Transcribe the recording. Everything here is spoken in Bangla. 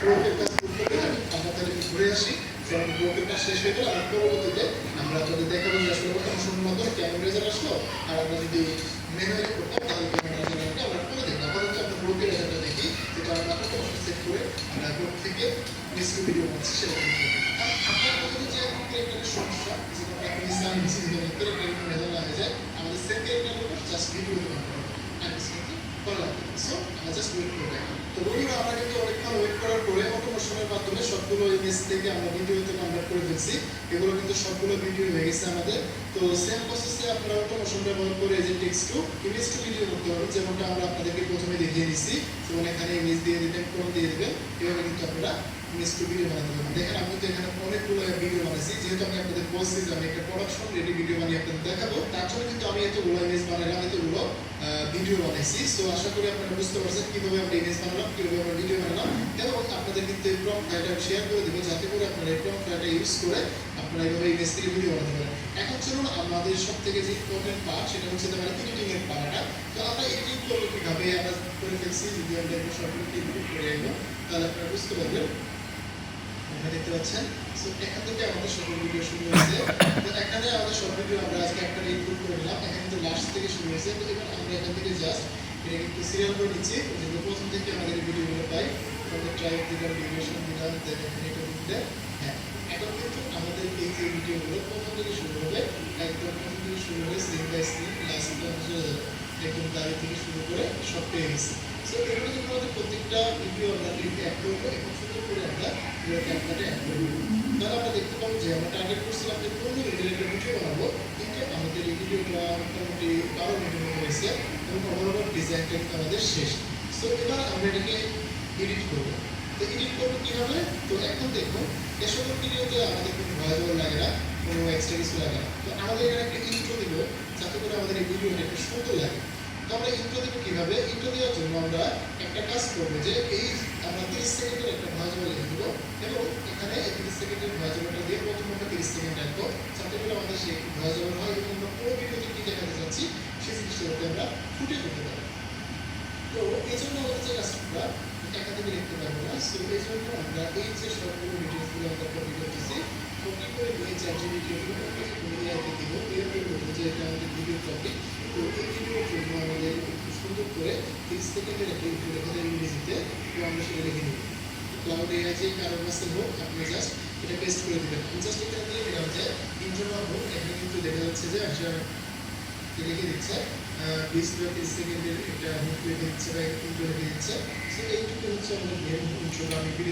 ব্লকের কাজ করতে গেলে আমরা তাহলে ঘুরে আসি, কারণ ব্লকের কাজ শেষ হয়ে গেলে আমরা পরবর্তীতে আমরা যদি দেখাবো যে আসলে অনুসন্ধান মাধ্যমে কেমন রেজাল্ট আসলো, আর আমরা যদি ম্যানুয়ালি করতাম তাহলে কেমন রেজাল্ট আমরা করে দেখবো। আপাতত আমরা ব্লকের রেজাল্টটা দেখি, যেটা আমরা অটোমেটিক সেট করে আমরা ব্লক থেকে নেক্সট ভিডিও বানাচ্ছি সেটা দেখি। আপনার মধ্যে যে এখন ক্যারেক্টারের সমস্যা, যেটা আপনি জানেন সিজনের ক্যারেক্টারের রেজাল্ট লাগে যায়, আমাদের সেম ক্যারেক্টারের উপর জাস্ট ভিডিও দেওয়া হবে আর কিছু কিন্তু করা লাগবে। সো আমরা জাস্ট ওয়েট করবো। তো বন্ধুরা, আমরা কিন্তু অনেকক্ষণ ওয়েট করার পরে অটোমেশনের মাধ্যমে সবগুলো ইমেজ থেকে আমরা ভিডিওতে কনভার্ট করে ফেলছি। এগুলো কিন্তু সবগুলো ভিডিও হয়ে গেছে আমাদের। তো সেম প্রসেসে আপনারা অটোমেশন ব্যবহার করে যে text to image to video করতে পারবেন, যেমনটা আমরা আপনাদেরকে প্রথমে দেখিয়ে দিচ্ছি। যেমন এখানে ইমেজ দিয়ে দিবেন, কোন দিয়ে দিবেন, এভাবে কিন্তু আপনারা ইমেজ টু ভিডিও বানাতে পারবেন। দেখেন আমি তো এখানে অনেকগুলো ভিডিও বানাইছি, যেহেতু আমি আপনাদের বলছি যে আমি একটা প্রোডাকশন রেডি ভিডিও বানিয়ে আপনাদের দেখাবো, তার জন্য কিন্তু আমি এতগুলো ইমেজ বানালাম, এতগুলো ভিডিও বানাইছি। সো আশা করি আপনারা বুঝতে পারছেন কিভাবে আমরা ইমেজ বানালাম, কিভাবে আমরা ভিডিও বানালাম, এবং আপনাদের কিন্তু এই প্রম্পট ফাইলটা শেয়ার করে দেবো, যাতে করে আপনারা এই প্রম্পট ফাইলটা ইউজ করে আপনারা এইভাবে ইমেজ থেকে ভিডিও বানাতে পারেন। এখন চলুন আমাদের সব থেকে যে ইম্পর্টেন্ট পার্ট, সেটা হচ্ছে তার এডিটিং এর পার্টটা। তো আমরা এডিটিং করবো কিভাবে আমরা করে ফেলছি, যদি আমরা সবগুলো এডিট করে আনবো তাহলে আপনারা বুঝতে পারবেন। আপনারা দেখতে পাচ্ছেন, সো এখান থেকে আমাদের সব ভিডিও শুরু হয়েছে। তো এখানে আমাদের সব ভিডিও আমরা আজকে একটা ইনপুট করে নিলাম, এখানে কিন্তু লাস্ট থেকে শুরু হয়েছে। তো এবার আমরা এখান থেকে জাস্ট এটা কিন্তু সিরিয়াল করে নিচ্ছি, যেগুলো প্রথম থেকে আমাদের ভিডিওগুলো পাই। আমাদের ট্রাইব দিলাম, ডিউরেশন দিলাম, দেন এখানে এটা দিলে হ্যাঁ, এখন কিন্তু আমাদের এই যে ভিডিওগুলো প্রথম থেকে শুরু হবে, একদম প্রথম থেকে শুরু হবে সিন বাই সিন, লাস্ট চলে যাবে একদম তারিখ থেকে শুরু করে সব পেয়ে গেছি। সো এগুলো কিন্তু আমাদের প্রত্যেকটা ভিডিও আমরা লিঙ্কে অ্যাড করবো, এবং সুন্দর করে আমরা ক্যাপকাটে অ্যাড করবো। তাহলে আমরা দেখতে পাবো যে আমরা টার্গেট করছিলাম যে 15 মিনিটের একটা ভিডিও বানাবো, কিন্তু আমাদের এই ভিডিওটা মোটামুটি 12 মিনিটের মতো হয়েছে, এবং ওভারঅল ডিজাইনটা কিন্তু আমাদের শেষ। সো এবার আমরা এটাকে এডিট করবো। তো এডিট করবো কীভাবে? তো এখন দেখুন, এ সকল ভিডিওতে আমাদের কোনো ভয়েস ওভার লাগে না, কোনো এক্সট্রা কিছু লাগে না। তো আমাদের এখানে একটা ইন্ট্রো দিব, যাতে করে আমাদের এই ভিডিওটা একটু সুন্দর লাগে। তো আমরা ইন্ট্রো দেবো কীভাবে? ইন্ট্রো দেওয়ার জন্য আমরা একটা কাজ করবো, যে এই আমরা 30 সেকেন্ডের একটা ভয়েস ওভার লিখে দেবো, এবং এখানে 30 সেকেন্ডের ভয়েস ওভারটা দিয়ে প্রথম আমরা 30 সেকেন্ড রাখবো, যাতে করে আমাদের সেই ভয়েস ওভার হয়, এবং আমরা পুরো ভিডিওতে কী দেখাতে চাচ্ছি সেই জিনিসটা যাতে আমরা ফুটে করতে পারি। তো এই জন্য আমাদের যে কাজটা একা থেকে লিখতে পারবো না। সো এই জন্য আমরা এই যে সবগুলো ডিটেলসগুলো আমরা কপি করতেছি, কপি করে নিয়ে চ্যাট জিপিটিগুলো এআইতে দিব, এরপরে বলবো যে এটা আমাদের ভিডিও টপিক। তো এই ভিডিওর জন্য আমাদের একটু সুন্দর করে 30 সেকেন্ডের একটা ইন্ট্রো লেখা যায় ইংরেজিতে, তো আমরা সেটা লিখে নিব। ক্লাউড এআই যে কারোর কাছে হোক, আপনি জাস্ট এটা পেস্ট করে দেবেন। আমি জাস্ট এখানে দিয়ে দিলাম যে ইন্ট্রো নাম হোক, এখানে কিন্তু দেখা যাচ্ছে যে আনসার লিখে দিচ্ছে 20 বা 30 সেকেন্ডের একটা হুক লিখে দিচ্ছে বা ইন্ট্রো লিখে দিচ্ছে। সো এইটুকু হচ্ছে আমাদের মেন ইন্ট্রোটা আমি